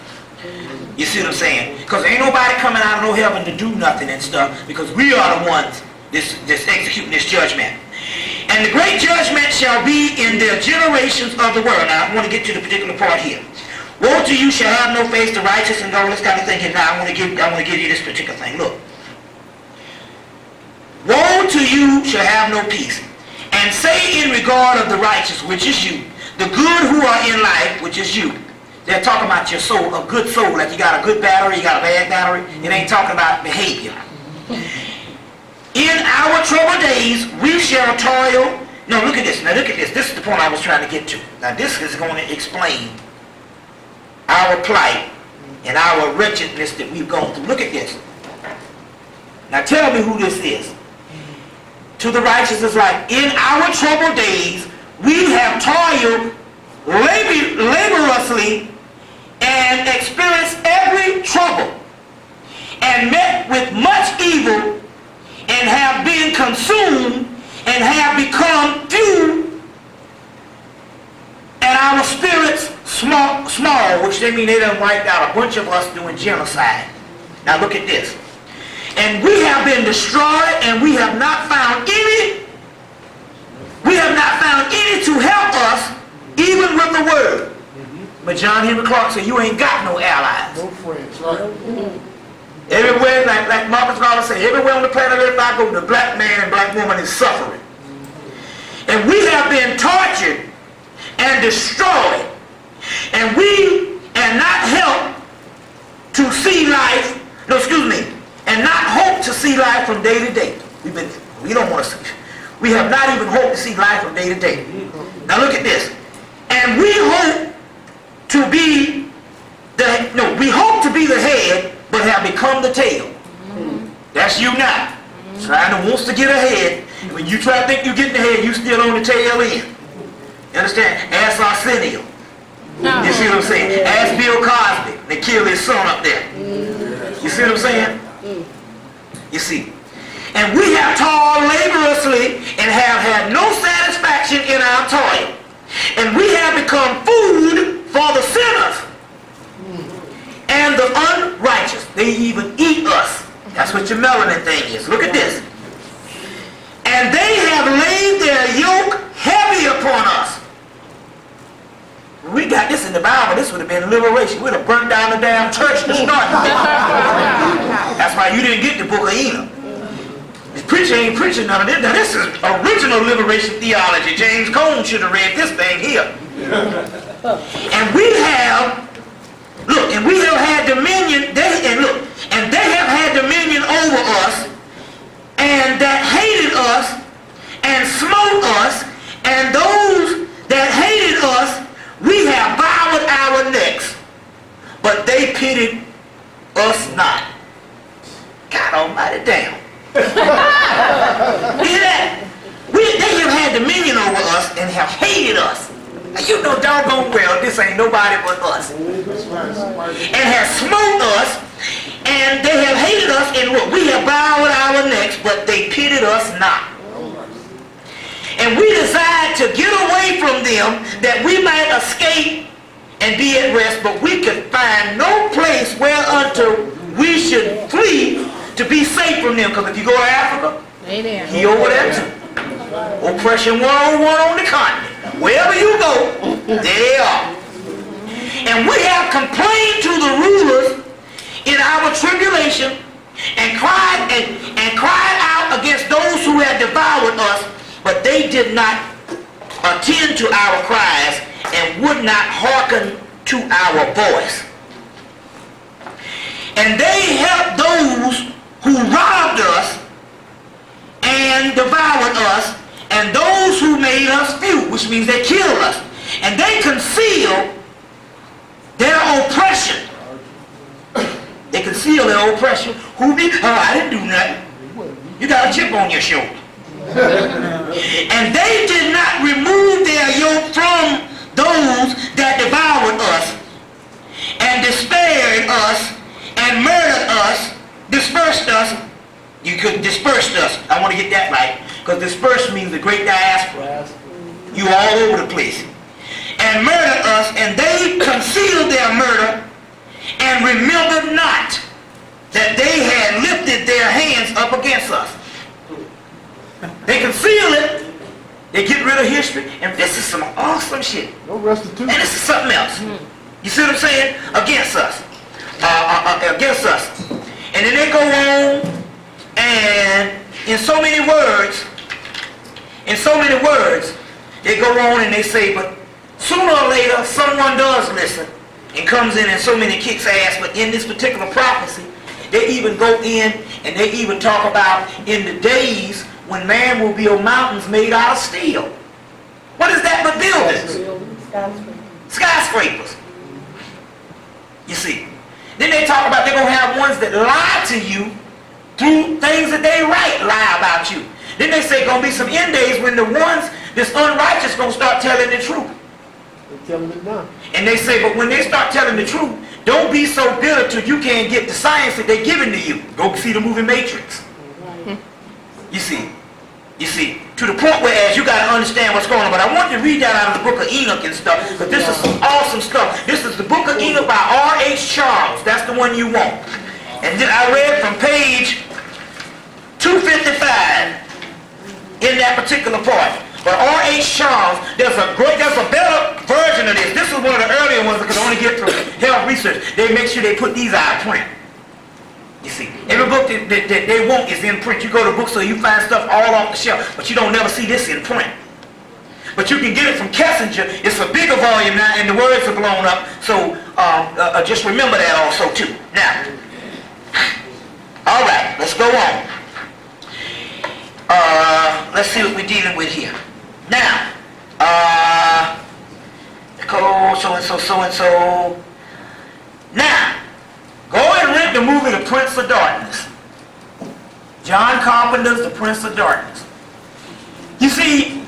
You see what I'm saying? Because ain't nobody coming out of no heaven to do nothing and stuff, because we are the ones that's executing this judgment. And the great judgment shall be in their generations of the world. Now I want to get to the particular part here. Woe to you shall have no face, the righteous, and all this kind of thing. And now I want to give you this particular thing. Look. Woe to you shall have no peace. And say in regard of the righteous, which is you, the good who are in life, which is you. They're talking about your soul, a good soul, like you got a good battery, you got a bad battery. It ain't talking about behavior. In our troubled days, we shall toil. No, look at this. Now look at this. This is the point I was trying to get to. Now this is going to explain our plight and our wretchedness that we've gone through. Look at this. Now tell me who this is. To the righteous is like, in our troubled days, we have toiled laboriously and experienced every trouble and met with much evil and have been consumed and have become few and our spirits small, which they mean they done wiped out a bunch of us doing genocide. Now look at this. And we have been destroyed, and we have not found any. We have not found any to help us, even with the word. But John Henry Clark said, "You ain't got no allies." No friends, right? Everywhere, like Marcus Garvey said, everywhere on the planet Earth I go, the black man and black woman is suffering, and we have been tortured and destroyed, and not helped to see life. No, excuse me. And not hope to see life from day to day. We don't want to see. We have not even hoped to see life from day to day. Now look at this. And we hope to be we hope to be the head, but have become the tail. That's you now. Trying to wants to get ahead. When you try to think you're getting ahead, you still on the tail end. You understand? Ask Arsenio. You see what I'm saying? Ask Bill Cosby. They killed his son up there. You see what I'm saying? You see, and we have toiled laboriously and have had no satisfaction in our toil, and we have become food for the sinners and the unrighteous. They even eat us. That's what your melanin thing is. Look at this. And they have laid their yoke heavy upon us. We got this in the Bible. This would have been liberation. We'd have burnt down the damn church to start with. That's why you didn't get the book of Enoch. This preacher ain't preaching none of this. Now this is original liberation theology. James Cone should have read this thing here. And we have, look, and we have had dominion, and they have had dominion over us, and that hated us, and smote us, and those that hated us, we have bowed our necks, but they pitied us not. God almighty damn. Hear that? They have had dominion over us and have hated us. Now you know doggone well this ain't nobody but us. And have smote us, and they have hated us, and what? We have bowed our necks, but they pitied us not. And we decide to get away from them that we might escape and be at rest, but we could find no place whereunto we should flee to be safe from them. Because if you go to Africa, he over there too. Oppression 101 on the continent. Wherever you go, there they are. And we have complained to the rulers in our tribulation and cried out against those who had devoured us, but they did not attend to our cries and would not hearken to our voice. And they helped those who robbed us and devoured us, and those who made us few, which means they killed us. And they concealed their oppression. They concealed their oppression. Who did? Oh, I didn't do nothing. You got a chip on your shoulder. And they did not remove their yoke from those that devoured us and despaired us and murdered us, dispersed us. You could disperse us. I want to get that right, because disperse means the great diaspora. You all over the place. And murdered us, and they concealed their murder and remembered not that they had lifted their hands up against us. They conceal it. They get rid of history. And this is some awesome shit. No restitution. And this is something else. You see what I'm saying? Against us. Against us. And then they go on, and in so many words, they go on and they say, but sooner or later, someone does listen and comes in and so many kicks ass. But in this particular prophecy, they even go in and they even talk about in the days when man will build mountains made out of steel. What is that but buildings? Skyscrapers. You see. Then they talk about they're going to have ones that lie to you through things that they write, lie about you. Then they say going to be some end days when the ones that's unrighteous going to start telling the truth. They're telling it now. And they say, but when they start telling the truth, don't be so bitter till you can't get the science that they're giving to you. Go see the movie Matrix. You see, to the point where as you got to understand what's going on. But I want you to read that out of the book of Enoch and stuff, because this is some awesome stuff. This is the book of Enoch by R.H. Charles. That's the one you want. And then I read from page 255 in that particular part. But R.H. Charles, there's a better version of this. This is one of the earlier ones that I could only get through health research. They make sure they put these out of print. You see, every book that they want is in print. You go to bookstore, you find stuff all off the shelf, but you don't never see this in print. But you can get it from Kessinger. It's a bigger volume now, and the words are blown up. So just remember that also too. Now, all right, let's go on. Let's see what we're dealing with here. Now, so-and-so. Now, go and rent the movie The Prince of Darkness. John Carpenter's The Prince of Darkness. You see,